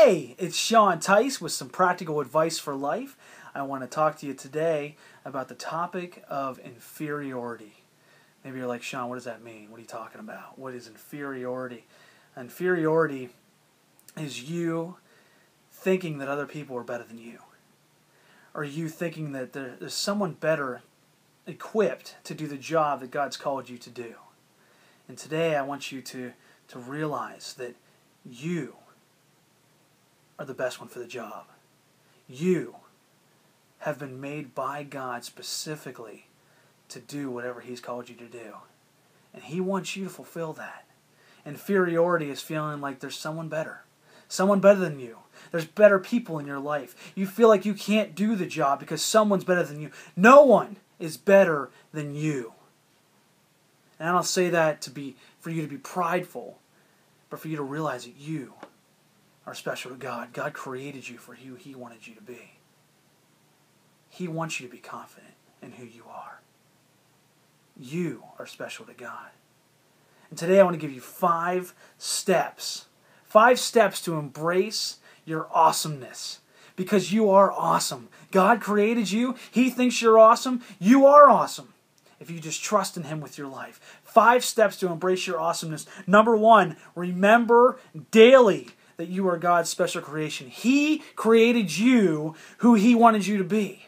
Hey, it's Sean Teis with some practical advice for life. I want to talk to you today about the topic of inferiority. Maybe you're like, Sean, what does that mean? What are you talking about? What is inferiority? Inferiority is you thinking that other people are better than you. Or you thinking that there's someone better equipped to do the job that God's called you to do. And today I want you to realize that you are the best one for the job. You have been made by God specifically to do whatever He's called you to do. And He wants you to fulfill that. Inferiority is feeling like there's someone better than you. There's better people in your life. You feel like you can't do the job because someone's better than you. No one is better than you. And I don't say that for you to be prideful, but for you to realize that you are special to God. God created you for who He wanted you to be. He wants you to be confident in who you are. You are special to God. And today I want to give you 5 steps. 5 steps to embrace your awesomeness. Because you are awesome. God created you. He thinks you're awesome. You are awesome. If you just trust in Him with your life. 5 steps to embrace your awesomeness. Number 1, remember daily that you are God's special creation. He created you who He wanted you to be.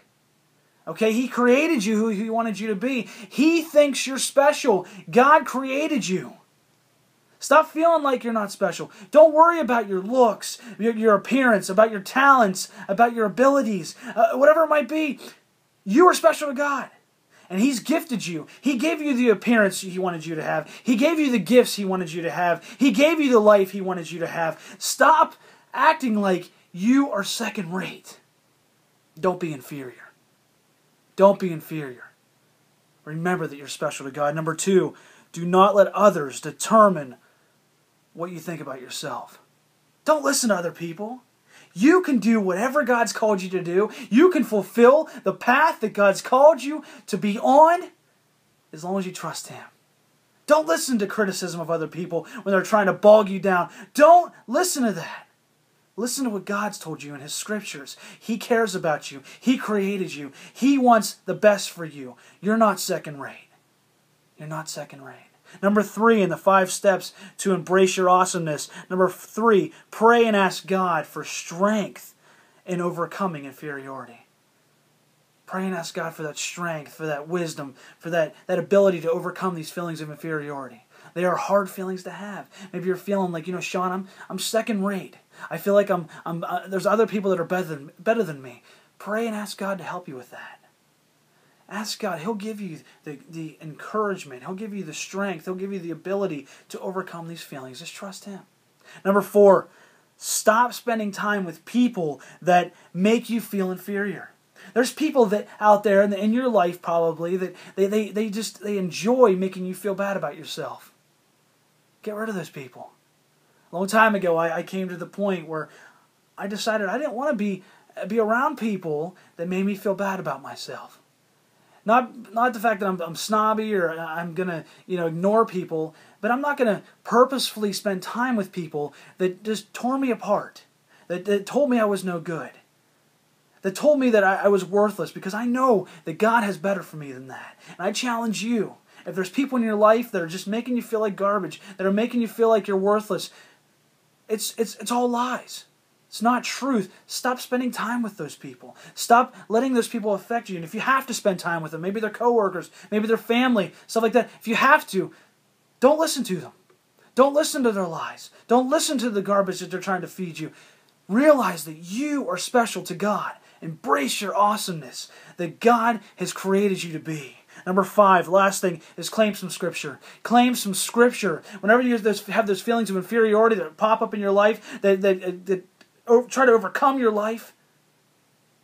Okay, He created you who He wanted you to be. He thinks you're special. God created you. Stop feeling like you're not special. Don't worry about your looks, your appearance, about your talents, about your abilities, whatever it might be. You are special to God. And He's gifted you. He gave you the appearance He wanted you to have. He gave you the gifts He wanted you to have. He gave you the life He wanted you to have. Stop acting like you are second rate. Don't be inferior. Don't be inferior. Remember that you're special to God. Number 2, do not let others determine what you think about yourself. Don't listen to other people. You can do whatever God's called you to do. You can fulfill the path that God's called you to be on as long as you trust Him. Don't listen to criticism of other people when they're trying to bog you down. Don't listen to that. Listen to what God's told you in His scriptures. He cares about you. He created you. He wants the best for you. You're not second rate. You're not second rate. Number 3 in the 5 steps to embrace your awesomeness. Number 3, pray and ask God for strength in overcoming inferiority. Pray and ask God for that strength, for that wisdom, for that ability to overcome these feelings of inferiority. They are hard feelings to have. Maybe you're feeling like, Sean, I'm second rate. I feel like there's other people that are better than me. Pray and ask God to help you with that. Ask God. He'll give you the encouragement. He'll give you the strength. He'll give you the ability to overcome these feelings. Just trust Him. Number 4, stop spending time with people that make you feel inferior. There's people that out there in your life probably that they enjoy making you feel bad about yourself. Get rid of those people. A long time ago, I came to the point where I decided I didn't want to be around people that made me feel bad about myself. Not the fact that I'm snobby or I'm going to ignore people, but I'm not going to purposefully spend time with people that just tore me apart, that told me I was no good, that told me that I was worthless, because I know that God has better for me than that. And I challenge you, if there's people in your life that are just making you feel like garbage, that are making you feel like you're worthless, it's all lies. It's not truth. Stop spending time with those people. Stop letting those people affect you. And if you have to spend time with them, maybe they're coworkers, maybe they're family, stuff like that. If you have to, don't listen to them. Don't listen to their lies. Don't listen to the garbage that they're trying to feed you. Realize that you are special to God. Embrace your awesomeness that God has created you to be. Number 5, last thing, is claim some Scripture. Claim some Scripture. Whenever you have those feelings of inferiority that pop up in your life, that try to overcome your life,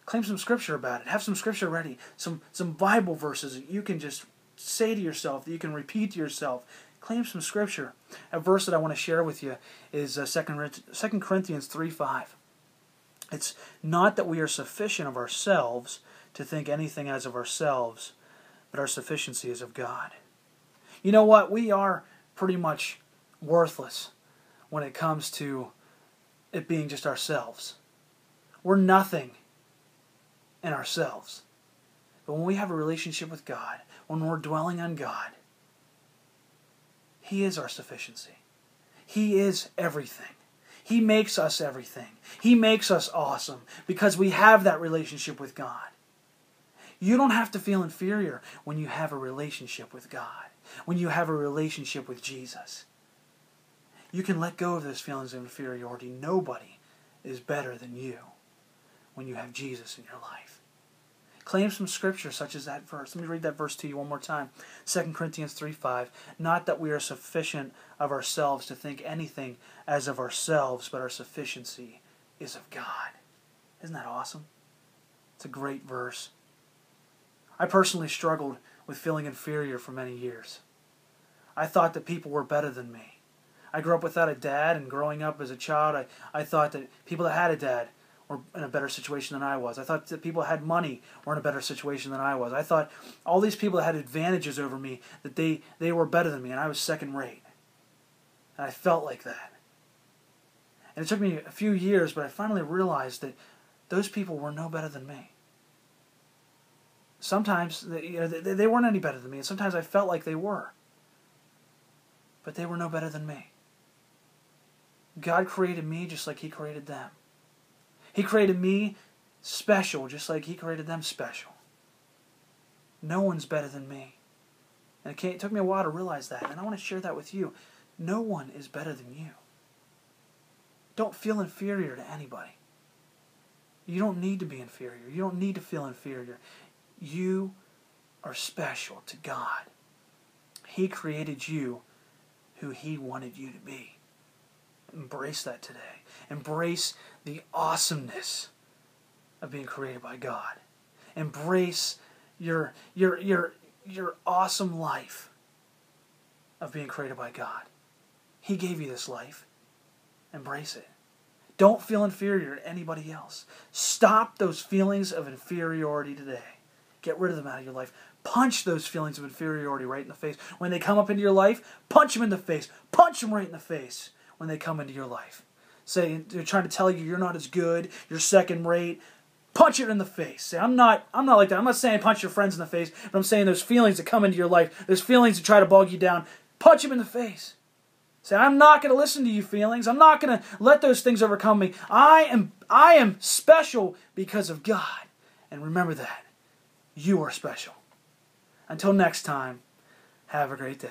claim some Scripture about it. Have some Scripture ready. Some Bible verses that you can just say to yourself, that you can repeat to yourself. Claim some Scripture. A verse that I want to share with you is 2 Corinthians 3:5. It's not that we are sufficient of ourselves to think anything as of ourselves, but our sufficiency is of God. You know what? We are pretty much worthless when it comes to it being just ourselves. We're nothing in ourselves. But when we have a relationship with God, when we're dwelling on God, He is our sufficiency. He is everything. He makes us everything. He makes us awesome because we have that relationship with God. You don't have to feel inferior when you have a relationship with God, when you have a relationship with Jesus. You can let go of those feelings of inferiority. Nobody is better than you when you have Jesus in your life. Claim some scripture such as that verse. Let me read that verse to you one more time. 2 Corinthians 3:5. Not that we are sufficient of ourselves to think anything as of ourselves, but our sufficiency is of God. Isn't that awesome? It's a great verse. I personally struggled with feeling inferior for many years. I thought that people were better than me. I grew up without a dad, and growing up as a child, I thought that people that had a dad were in a better situation than I was. I thought that people that had money were in a better situation than I was. I thought all these people that had advantages over me, that they were better than me, and I was second rate. And I felt like that. And it took me a few years, but I finally realized that those people were no better than me. Sometimes they weren't any better than me, and sometimes I felt like they were. But they were no better than me. God created me just like He created them. He created me special just like He created them special. No one's better than me. And it took me a while to realize that, and I want to share that with you. No one is better than you. Don't feel inferior to anybody. You don't need to be inferior. You don't need to feel inferior. You are special to God. He created you who He wanted you to be. Embrace that today. Embrace the awesomeness of being created by God. Embrace your awesome life of being created by God. He gave you this life. Embrace it. Don't feel inferior to anybody else. Stop those feelings of inferiority today. Get rid of them out of your life. Punch those feelings of inferiority right in the face. When they come up into your life, punch them in the face. Punch them right in the face when they come into your life. Say, they're trying to tell you you're not as good, you're second rate. Punch it in the face. Say, I'm not like that. I'm not saying punch your friends in the face, but I'm saying those feelings that come into your life, those feelings that try to bog you down, punch them in the face. Say, I'm not going to listen to you feelings. I'm not going to let those things overcome me. I am special because of God. And remember that. You are special. Until next time, have a great day.